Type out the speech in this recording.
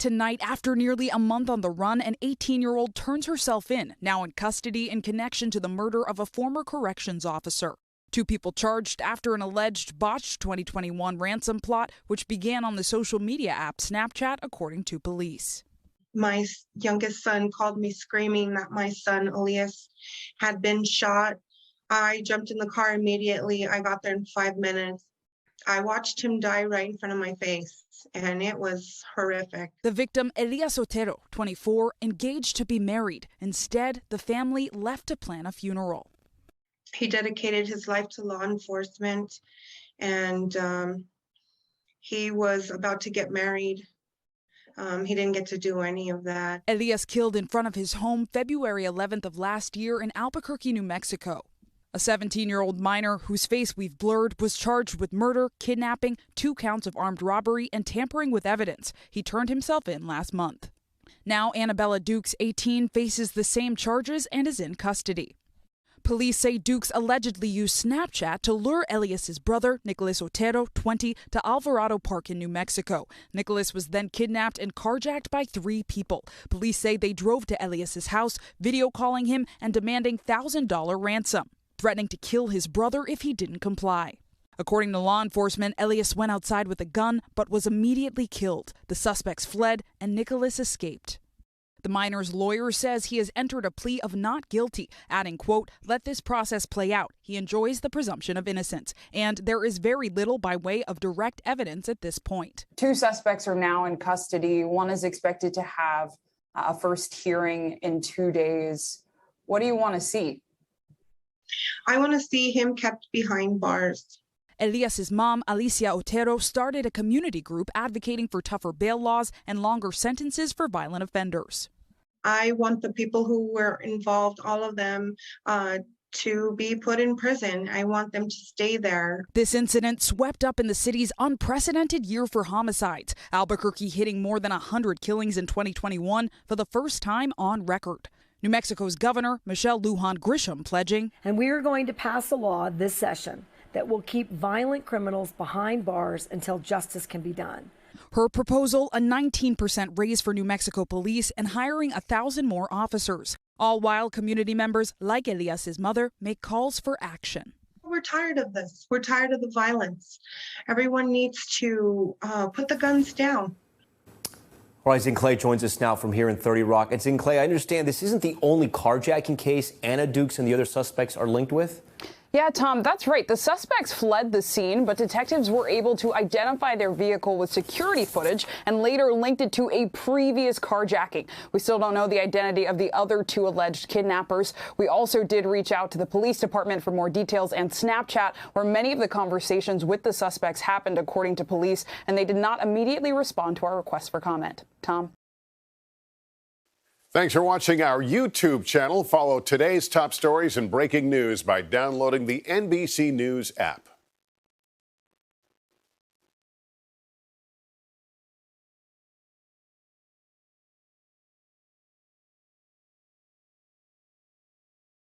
tonight after nearly a month on the run. An 18-year-old turns herself in, now in custody in connection to the murder of a former corrections officer. 2 people charged after an alleged botched 2021 ransom plot, which began on the social media app Snapchat, according to police. My youngest son called me screaming that my son, Elias, had been shot. I jumped in the car immediately. I got there in 5 minutes. I watched him die right in front of my face, and it was horrific. The victim, Elias Otero, 24, engaged to be married. Instead, the family left to plan a funeral. He dedicated his life to law enforcement, and he was about to get married. He didn't get to do any of that. Elias killed in front of his home February 11th of last year in Albuquerque, New Mexico. A 17-year-old minor whose face we've blurred was charged with murder, kidnapping, 2 counts of armed robbery, and tampering with evidence. He turned himself in last month. Now Annabella Dukes, 18, faces the same charges and is in custody. Police say Dukes allegedly used Snapchat to lure Elias's brother, Nicholas Otero, 20, to Alvarado Park in New Mexico. Nicholas was then kidnapped and carjacked by 3 people. Police say they drove to Elias's house, video calling him and demanding $1,000 ransom, threatening to kill his brother if he didn't comply. According to law enforcement, Elias went outside with a gun but was immediately killed. The suspects fled and Nicholas escaped. The minor's lawyer says he has entered a plea of not guilty, adding, quote, "Let this process play out. He enjoys the presumption of innocence, and there is very little by way of direct evidence at this point." 2 suspects are now in custody. One is expected to have a first hearing in 2 days. What do you want to see? I want to see him kept behind bars. Elias's mom, Alicia Otero, started a community group advocating for tougher bail laws and longer sentences for violent offenders. I want the people who were involved, all of them, to be put in prison. I want them to stay there. This incident swept up in the city's unprecedented year for homicides, Albuquerque hitting more than 100 killings in 2021 for the first time on record. New Mexico's Governor, Michelle Lujan Grisham, pledging, "And we are going to pass a law this session that will keep violent criminals behind bars until justice can be done." Her proposal, a 19% raise for New Mexico police and hiring 1,000 more officers, all while community members like Elias's mother make calls for action. We're tired of this. We're tired of the violence. Everyone needs to put the guns down. All right, Zinclay joins us now from here in 30 Rock. And Zinclay, I understand this isn't the only carjacking case Anna Dukes and the other suspects are linked with? Yeah, Tom, that's right. The suspects fled the scene, but detectives were able to identify their vehicle with security footage and later linked it to a previous carjacking. We still don't know the identity of the other 2 alleged kidnappers. We also did reach out to the police department for more details and Snapchat, where many of the conversations with the suspects happened, according to police, and they did not immediately respond to our request for comment. Tom? Thanks for watching our YouTube channel. Follow today's top stories and breaking news by downloading the NBC News app.